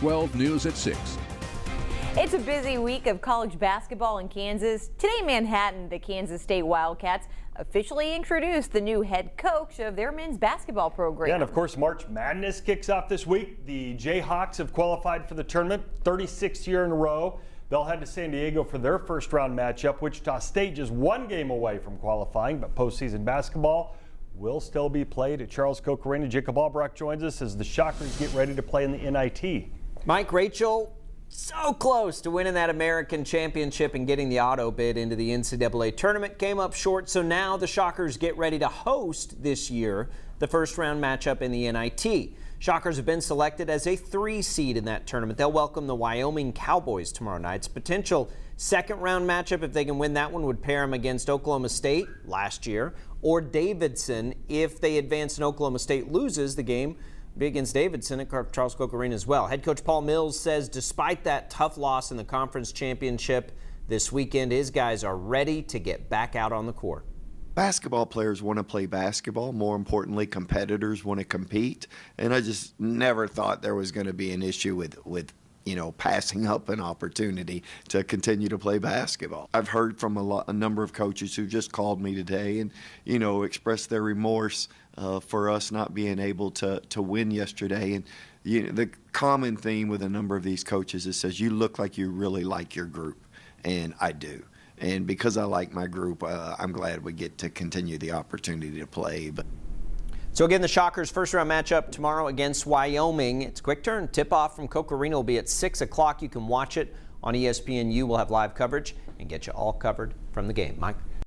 12 News at 6. It's a busy week of college basketball in Kansas. Today in Manhattan, the Kansas State Wildcats officially introduced the new head coach of their men's basketball program. Yeah, and of course, March Madness kicks off this week. The Jayhawks have qualified for the tournament, 36th year in a row. They'll head to San Diego for their first round matchup. Wichita State just one game away from qualifying, but postseason basketball will still be played at Charles Koch Arena. Jacob Albrock joins us as the Shockers get ready to play in the NIT. Mike, Rachel, so close to winning that American championship and getting the auto bid into the NCAA tournament. Came up short, so now the Shockers get ready to host this year the first round matchup in the NIT. Shockers have been selected as a 3 seed in that tournament. They'll welcome the Wyoming Cowboys tomorrow night. It's a potential second round matchup, if they can win that one, would pair them against Oklahoma State last year or Davidson. If they advance and Oklahoma State loses, the game be against Davidson at Charles Koch Arena as well. Head coach Paul Mills says despite that tough loss in the conference championship this weekend, his guys are ready to get back out on the court. Basketball players want to play basketball. More importantly, competitors want to compete. And I just never thought there was going to be an issue with passing up an opportunity to continue to play basketball. I've heard from a number of coaches who just called me today and, expressed their remorse for us not being able to win yesterday. And the common theme with a number of these coaches is says, you look like you really like your group. And I do. And because I like my group, I'm glad we get to continue the opportunity to play. So again, the Shockers' first round matchup tomorrow against Wyoming. It's a quick turn. Tip-off from Koch Arena will be at 6 o'clock. You can watch it on ESPNU. We'll have live coverage and get you all covered from the game. Mike?